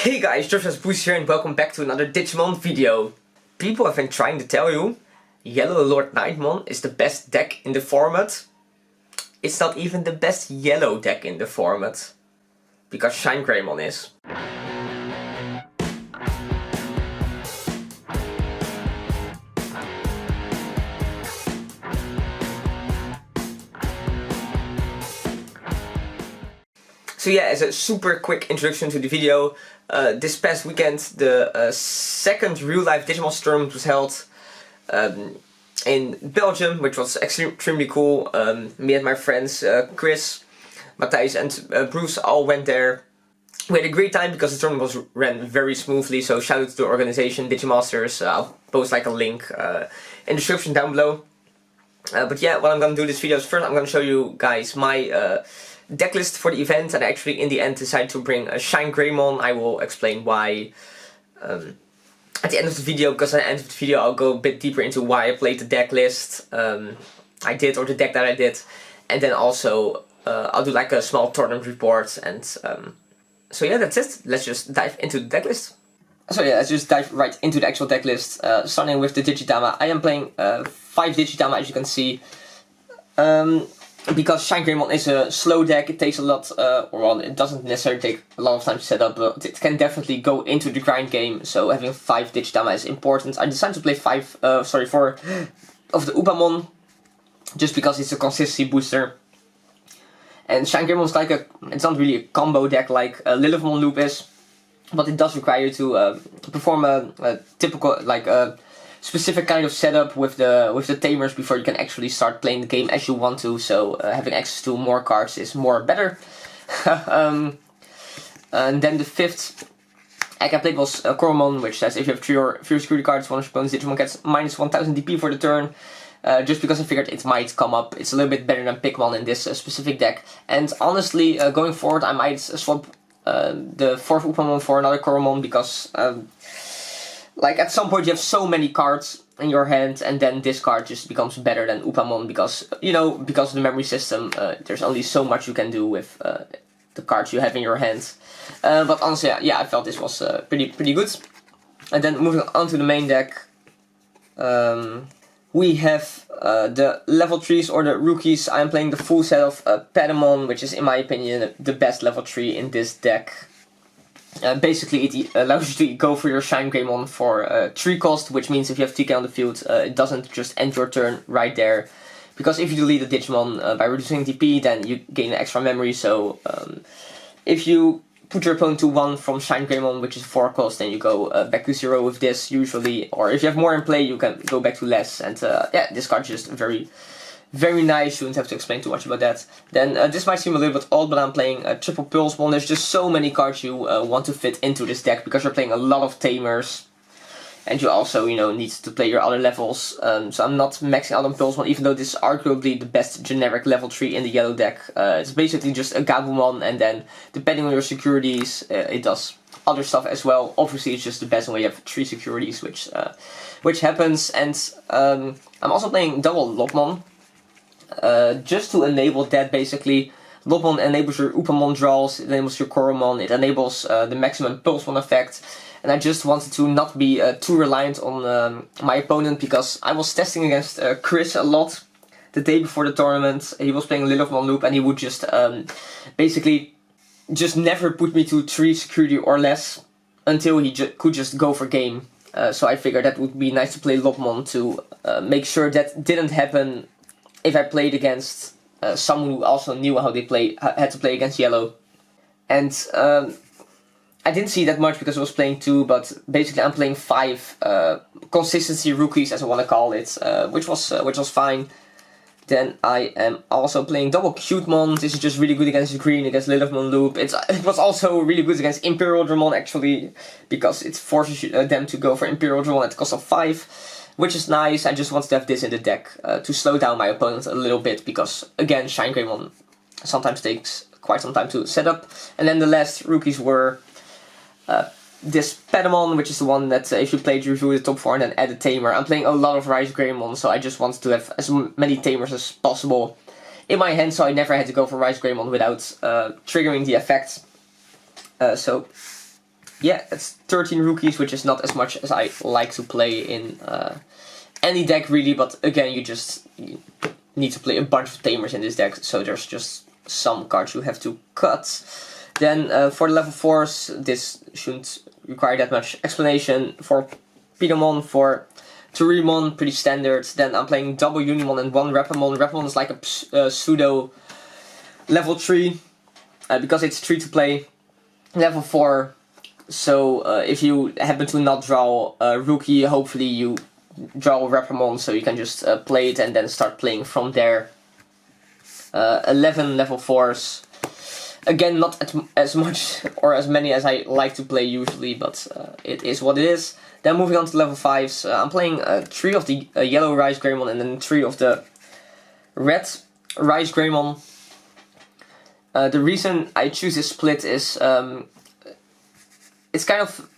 Hey guys, Josh's Boost here and welcome back to another Digimon video. People have been trying to tell you Yellow Lord Nightmon is the best deck in the format. It's not even the best yellow deck in the format. Because Shinegreymon is. So yeah, as a super quick introduction to the video, this past weekend the second real-life Digimon tournament was held in Belgium, which was extremely cool. Me and my friends Chris, Matthijs and Bruce all went there. We had a great time because the tournament was ran very smoothly, so shout out to the organization, Digimasters. I'll post like a link in the description down below. But yeah, what I'm gonna do this video is first I'm gonna show you guys my deck list for the event, and I actually in the end decided to bring a Shinegreymon. I will explain why at the end of the video, because at the end of the video I'll go a bit deeper into why I played the deck list I did, or the deck that I did, and then also I'll do like a small tournament report, and so yeah, that's it. Let's just dive into the deck list. So yeah, let's just dive right into the actual deck list, starting with the Digidama. I am playing 5 Digidama, as you can see. Because Shinegreymon is a slow deck, it takes a lot, or well, it doesn't necessarily take a lot of time to set up, but it can definitely go into the grind game, so having 5 Digidama is important. I decided to play 4 of the Upamon, just because it's a consistency booster. And Shinegreymon is like it's not really a combo deck like Lilithmon Loop is, but it does require you to perform a typical, like specific kind of setup with the tamers before you can actually start playing the game as you want to, so having access to more cards is better. And then the 5th deck I played was Coromon, which says if you have 3 or fewer security cards, one of your opponent's Digimon gets minus 1000 DP for the turn. Just because I figured it might come up. It's a little bit better than Pikmon in this specific deck. And honestly, going forward I might swap the 4th Upamon for another Coromon, because like at some point you have so many cards in your hand, and then this card just becomes better than Upamon, because, you know, because of the memory system, there's only so much you can do with the cards you have in your hand. But honestly, yeah, I felt this was pretty good. And then moving on to the main deck, we have the level 3s or the rookies. I'm playing the full set of Patamon, which is in my opinion the best level 3 in this deck. Basically it allows you to go for your Shinegreymon for 3 cost, which means if you have TK on the field, it doesn't just end your turn right there. Because if you delete a Digimon by reducing DP, then you gain extra memory, so if you put your opponent to 1 from Shinegreymon, which is 4 cost, then you go back to 0 with this usually, or if you have more in play you can go back to less, and yeah, this card is just very nice, shouldn't have to explain too much about that. Then this might seem a little bit odd, but I'm playing a triple Pulsemon. There's just so many cards you want to fit into this deck, because you're playing a lot of tamers, and you also, you know, need to play your other levels. So I'm not maxing out on Pulsemon, even though this is arguably the best generic level 3 in the yellow deck. It's basically just a Gabumon, and then depending on your securities, it does other stuff as well. Obviously it's just the best when you have 3 securities, which happens. And I'm also playing double Lopmon. Just to enable that, basically. Lopmon enables your Upamon draws, it enables your Coromon, it enables the maximum Pulsemon effect. And I just wanted to not be too reliant on my opponent, because I was testing against Chris a lot the day before the tournament. He was playing Lilithmon Loop, and he would just basically just never put me to 3 security or less until he could just go for game. So I figured that would be nice to play Lopmon to make sure that didn't happen if I played against someone who also knew how they had to play against yellow. And I didn't see that much because I was playing 2, but basically I'm playing 5 consistency rookies, as I want to call it, which was fine. Then I am also playing double Cutemon. This is just really good against green, against Lilithmon Loop. It was also really good against Imperial Dramon, actually, because it forces them to go for Imperial Dramon at the cost of 5. Which is nice. I just wanted to have this in the deck to slow down my opponent a little bit, because again, Shinegreymon sometimes takes quite some time to set up. And then the last rookies were this Patamon, which is the one that if you played, you review the top 4 and then add a tamer. I'm playing a lot of Shinegreymon, so I just wanted to have as many tamers as possible in my hand, so I never had to go for Shinegreymon without triggering the effect. So yeah, it's 13 rookies, which is not as much as I like to play in any deck really, but again, you need to play a bunch of tamers in this deck, so there's just some cards you have to cut. Then for the level 4s, this shouldn't require that much explanation. For Pidamon, for Turimon, pretty standard. Then I'm playing double Unimon and one Repamon. Repamon is like a pseudo level 3, because it's 3 to play. Level 4, so if you happen to not draw a rookie, hopefully you draw a Repamon, so you can just play it and then start playing from there. 11 level 4s. Again, not as much or as many as I like to play usually, but it is what it is. Then moving on to level 5s, I'm playing 3 of the yellow Rice Greymon and then 3 of the red Rice Greymon. The reason I choose this split is it's kind of,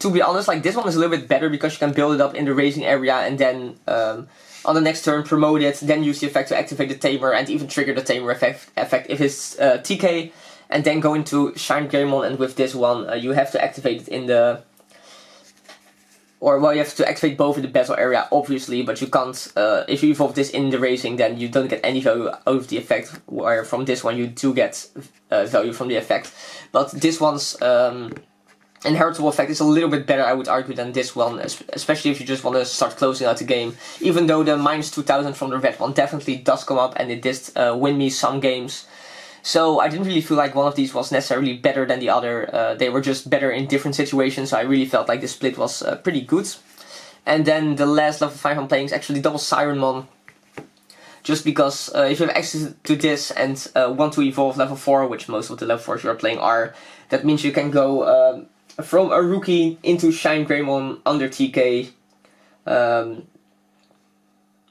to be honest, like this one is a little bit better because you can build it up in the racing area and then on the next turn promote it, then use the effect to activate the tamer and even trigger the tamer effect if it's TK, and then go into Shinegreymon, and with this one you have to activate it in the, or well, you have to activate both in the battle area obviously, but you can't, if you evolve this in the racing, then you don't get any value out of the effect, where from this one you do get value from the effect. But this one's inheritable effect is a little bit better, I would argue, than this one, especially if you just want to start closing out the game. Even though the minus 2000 from the red one definitely does come up, and it did win me some games. So I didn't really feel like one of these was necessarily better than the other. They were just better in different situations, so I really felt like this split was pretty good. And then the last level 5 I'm playing is actually double Sirenmon. Just because if you have access to this and want to evolve level 4, which most of the level 4s you are playing are, that means you can go from a rookie into Shinegreymon under TK,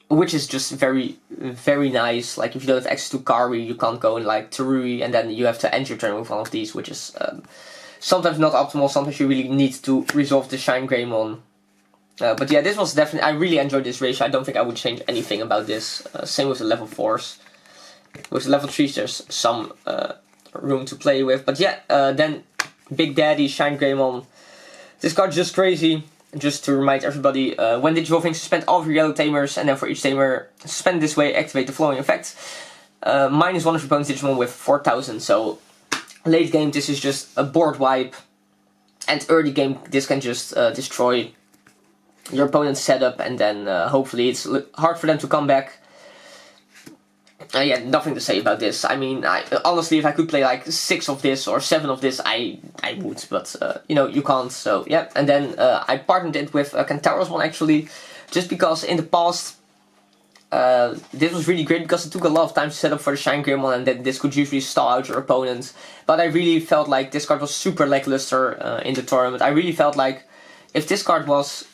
which is just very, very nice. Like if you don't have access to Kari, you can't go in like Teruri, and then you have to end your turn with one of these, which is sometimes not optimal. Sometimes you really need to resolve the Shinegreymon. But yeah, this was definitely, I really enjoyed this ratio. I don't think I would change anything about this. Same with the level 4s. With the level 3s there's some room to play with. But yeah, then Big Daddy, Shinegreymon. This card's just crazy. Just to remind everybody, when digivolving, suspend all of your yellow tamers, and then for each tamer, suspend this way, activate the following effects. Minus 1 of your opponent's Digimon with 4000, so late game this is just a board wipe, and early game this can just destroy your opponent's setup, and then hopefully it's hard for them to come back. Yeah, nothing to say about this. I mean, honestly, if I could play like 6 of this or 7 of this, I would, but you know, you can't, so yeah. And then I partnered it with Kentauros one actually, just because in the past this was really great because it took a lot of time to set up for the Shinegreymon, and then this could usually stall out your opponent. But I really felt like this card was super lackluster in the tournament. I really felt like if this card was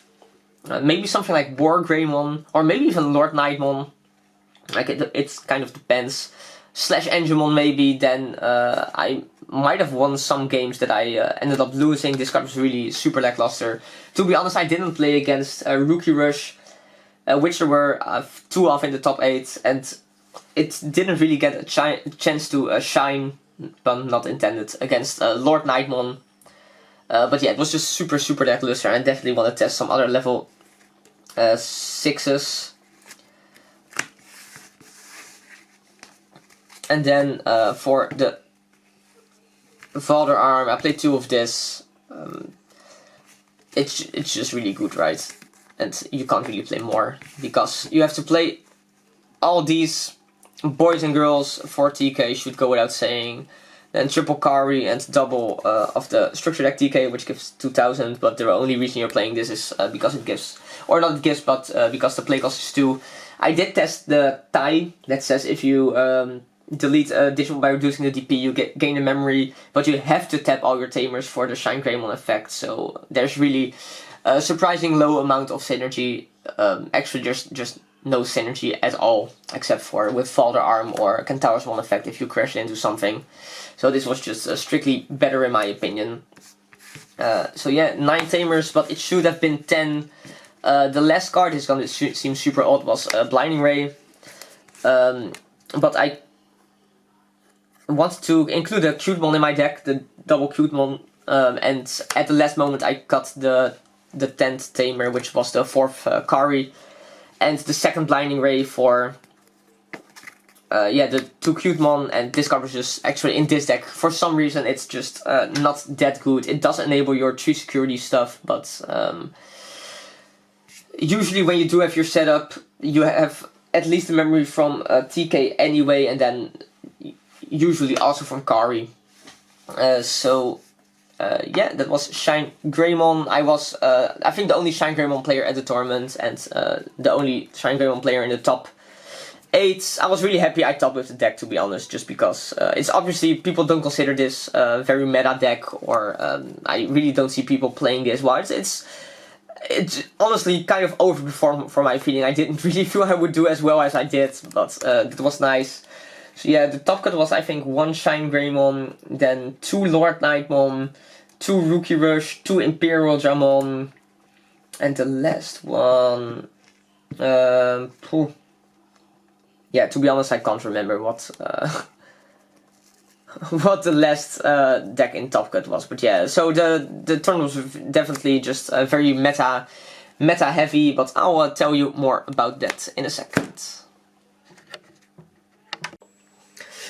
maybe something like War Greymon, or maybe even Lord Nightmon, like it kind of depends, slash Angemon maybe, then I might have won some games that I ended up losing. This card was really super lackluster. To be honest, I didn't play against Rookie Rush, which there were 2 of in the top 8, and it didn't really get a chance to shine, pun not intended, against Lord Nightmon. But yeah, it was just super lackluster, and I definitely want to test some other level 6s. And then for the Valder Arm, I played 2 of this. It's just really good, right? And you can't really play more, because you have to play all these boys and girls for TK, should go without saying. Then triple Kari and double of the structure deck TK, which gives 2000, but the only reason you're playing this is because it gives, or not it gives, but because the play cost is 2. I did test the tie that says if you delete a digital by reducing the DP, you gain a memory, but you have to tap all your tamers for the Shinegreymon effect, so there's really a surprising low amount of synergy. Actually, there's just no synergy at all, except for with Valder Arm or Kentauros one effect if you crash into something. So this was just strictly better in my opinion. So yeah, 9 tamers, but it should have been 10. The last card is going to seem super odd, was Blinding Ray. But I wanted to include a Cutemon in my deck, the double Cutemon, and at the last moment I cut the 10th Tamer, which was the 4th Kari, and the 2nd Blinding Ray for the 2 Cutemon, and this card was just actually in this deck. For some reason it's just not that good. It does enable your 3 security stuff, but usually when you do have your setup, you have at least a memory from TK anyway, and then usually also from Kari. That was Shinegreymon. I was, I think, the only Shinegreymon player at the tournament, and the only Shinegreymon player in the top 8. I was really happy I topped with the deck, to be honest, just because it's obviously, people don't consider this a very meta deck, or I really don't see people playing this. Well, it's honestly kind of overperformed for my feeling. I didn't really feel I would do as well as I did, but it was nice. So yeah, the top cut was, I think, 1 Shinegreymon, then 2 Lord Knightmon, 2 Rookie Rush, 2 Imperial Dramon, and the last one... Yeah, to be honest, I can't remember what what the last deck in top cut was. But yeah, so the tournament was definitely just very meta heavy, but I'll tell you more about that in a second.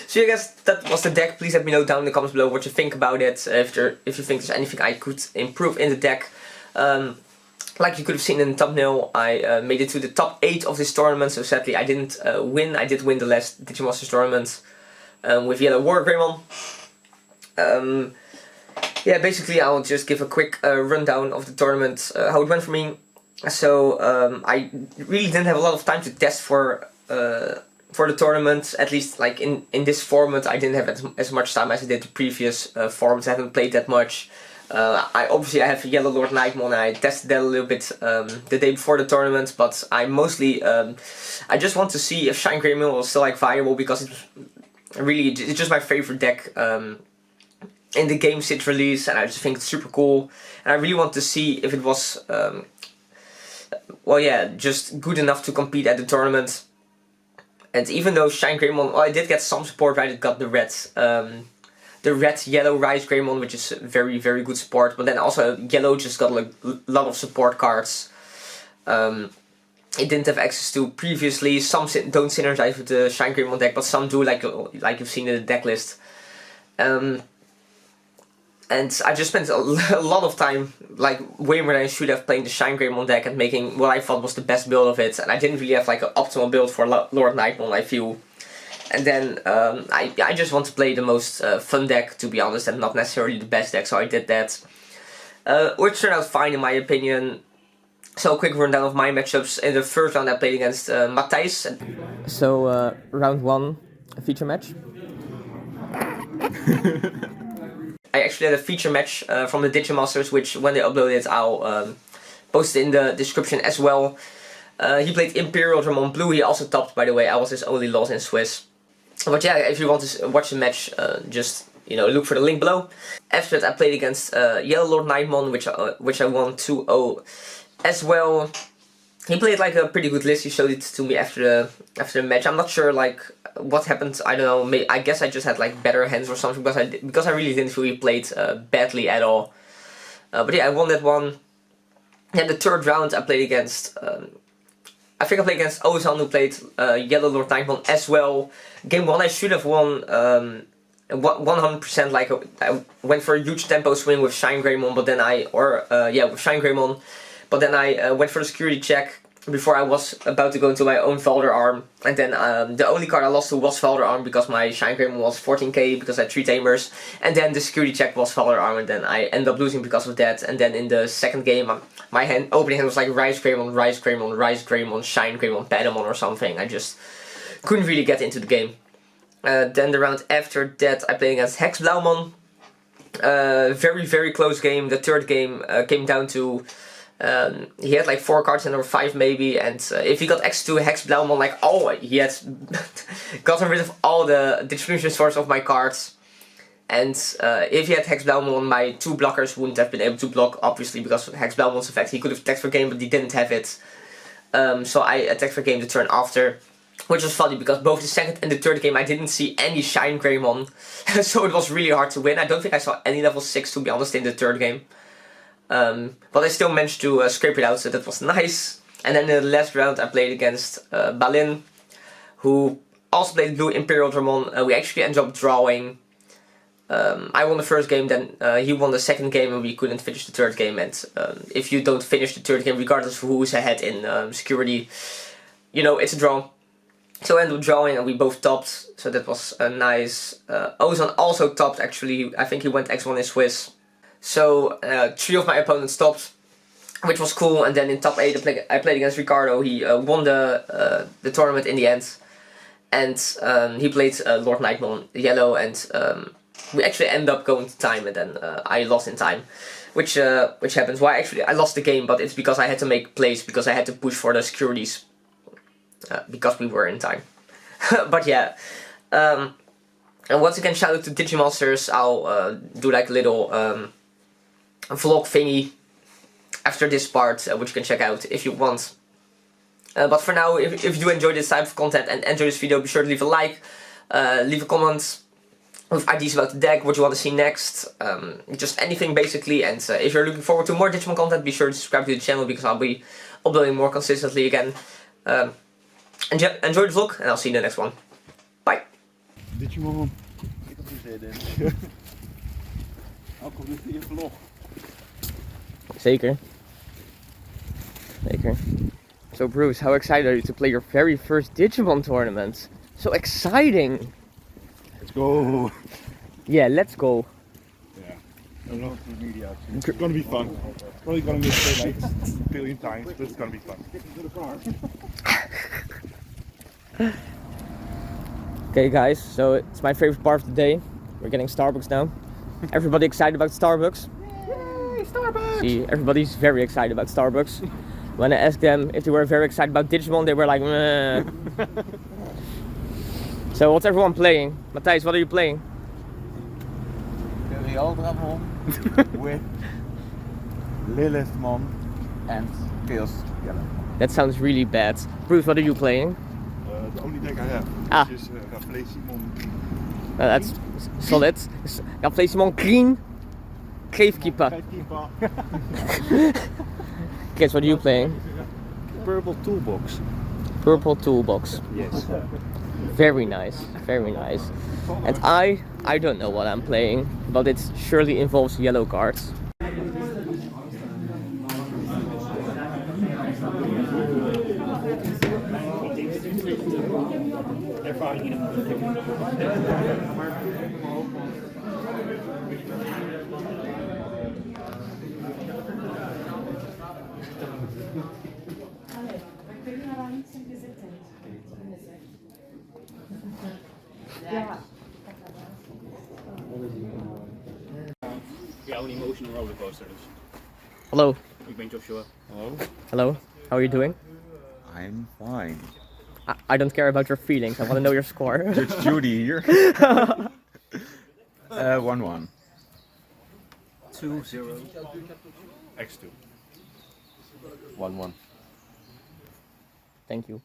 So yeah guys, that was the deck. Please let me know down in the comments below what you think about it, if you think there's anything I could improve in the deck. Like you could have seen in the thumbnail, I made it to the top 8 of this tournament, so sadly I didn't win. I did win the last Digimasters tournament with Yellow Wargreymon. Yeah, basically I'll just give a quick rundown of the tournament, how it went for me. So I really didn't have a lot of time to test for the tournament, at least like in this format. I didn't have as much time as I did the previous formats. I haven't played that much. I have Yellow Lord Knightmon, and I tested that a little bit the day before the tournament, but I mostly I just want to see if Shinegreymon was still like viable, because it's just my favorite deck in the game since release, and I just think it's super cool, and I really want to see if it was well, yeah, just good enough to compete at the tournament. And even though Shinegreymon, well, I did get some support, right? It got the red yellow Rise Greymon, which is very good support, but then also yellow just got like a lot of support cards it didn't have access to previously. Some don't synergize with the Shinegreymon deck, but some do, like you've seen in the deck list. And I just spent a lot of time, like way more than I should have, playing the Shinegreymon deck and making what I thought was the best build of it. And I didn't really have like an optimal build for Lord Knightmon, I feel. And then I just want to play the most fun deck, to be honest, and not necessarily the best deck, so I did that. Which turned out fine in my opinion. So a quick rundown of my matchups. In the first round I played against Matthijs. So round 1, a feature match. I actually had a feature match from the Digimasters, which when they upload it I'll post it in the description as well. He played Imperial Dramon Blue. He also topped, by the way. I was his only loss in Swiss. But yeah, if you want to watch the match, just look for the link below. After that I played against Yellow Lord Knightmon, which I won 2-0 as well. He played like a pretty good list. He showed it to me after the match. I'm not sure like what happened. I don't know. I guess I just had like better hands or something, because I really didn't feel he played badly at all. But yeah, I won that one. And the third round I played against I think I played against Ozan, who played Yellow Lord Knightmon as well. Game 1 I should have won 100%. Like I went for a huge tempo swing with Shinegreymon, but then with Shinegreymon. But then I went for the security check before I was about to go into my own Valder Arm. And then the only card I lost to was Valder Arm, because my Shinegreymon was 14k because I had 3 tamers. And then the security check was Valder Arm, and then I ended up losing because of that. And then in the second game, my opening hand was like Rise Greymon, Rise Greymon, Rise Greymon, Shinegreymon, Patamon or something. I just couldn't really get into the game. Then the round after that I played against Hex Blaumon. Very close game. The third game came down to he had like 4 cards and or 5 maybe, and if he got access to Hex Blaumon, like he had gotten rid of all the distribution source of my cards. And if he had Hex Blaumon, my 2 blockers wouldn't have been able to block, obviously, because of Hex Blaumon's effect. He could have attacked for game, but he didn't have it. So I attacked for game the turn after. which was funny because both the second and the third game I didn't see any Shinegreymon, so it was really hard to win. I don't think I saw any level 6 to be honest in the third game. But I still managed to scrape it out, so that was nice. And then in the last round I played against Balin, who also played Blue Imperial Dramon. We actually ended up drawing. I won the first game, then he won the second game, and we couldn't finish the third game. And if you don't finish the third game, regardless of who's ahead in security, you know, it's a draw. So I ended up drawing, and we both topped, so that was nice. Ozan also topped, actually. I think he went X1 in Swiss. So 3 of my opponents topped, which was cool. And then in top 8 I played against Ricardo. He won the tournament in the end. And he played Lord Nightmon yellow, and we actually ended up going to time, and then I lost in time. Which happens. Why actually I lost the game, but it's because I had to make plays, because I had to push for the securities. Because we were in time. But yeah. And once again, shout out to Digimonsters. I'll do like a little vlog thingy after this part, which you can check out if you want. But for now, if you do enjoy this type of content and enjoy this video, be sure to leave a like, leave a comment with ideas about the deck, what you want to see next, just anything basically. And if you're looking forward to more Digimon content, be sure to subscribe to the channel, because I'll be uploading more consistently again. Enjoy the vlog, and I'll see you in the next one. Bye! Digimon. Ik heb er zin in. Komt dit in je vlog? Zeker. Zeker. So Bruce, how excited are you to play your very first Digimon tournament? So exciting! Let's go! Yeah, let's go. Yeah, I'm not to the media. It's gonna be fun. Probably gonna miss it like a billion times, but it's gonna be fun. Okay guys, so it's my favorite part of the day. We're getting Starbucks now. Everybody excited about Starbucks? Yay, Starbucks! See, everybody's very excited about Starbucks. When I asked them if they were very excited about Digimon, they were like, meh. So what's everyone playing? Matthijs, what are you playing? Real Dramon with Lilithmon and Chaos Yellow. That sounds really bad. Bruce, what are you playing? The only deck I have, Ah. which is Raflesimon. That's solid. Raflesimon Green. Gravekeeper. Chris, what are you playing? Purple Toolbox. Purple Toolbox. Yes. Very nice, very nice. And I don't know what I'm playing, but it surely involves yellow cards. Ja, een emotional rollercoaster dus. Hello. Ik ben Joshua. Hello? Hello. How are you doing? I'm fine. I don't care about your feelings. I want to know your score. It's Judy here. 1-1. 2-0. X2. 1-1. Thank you.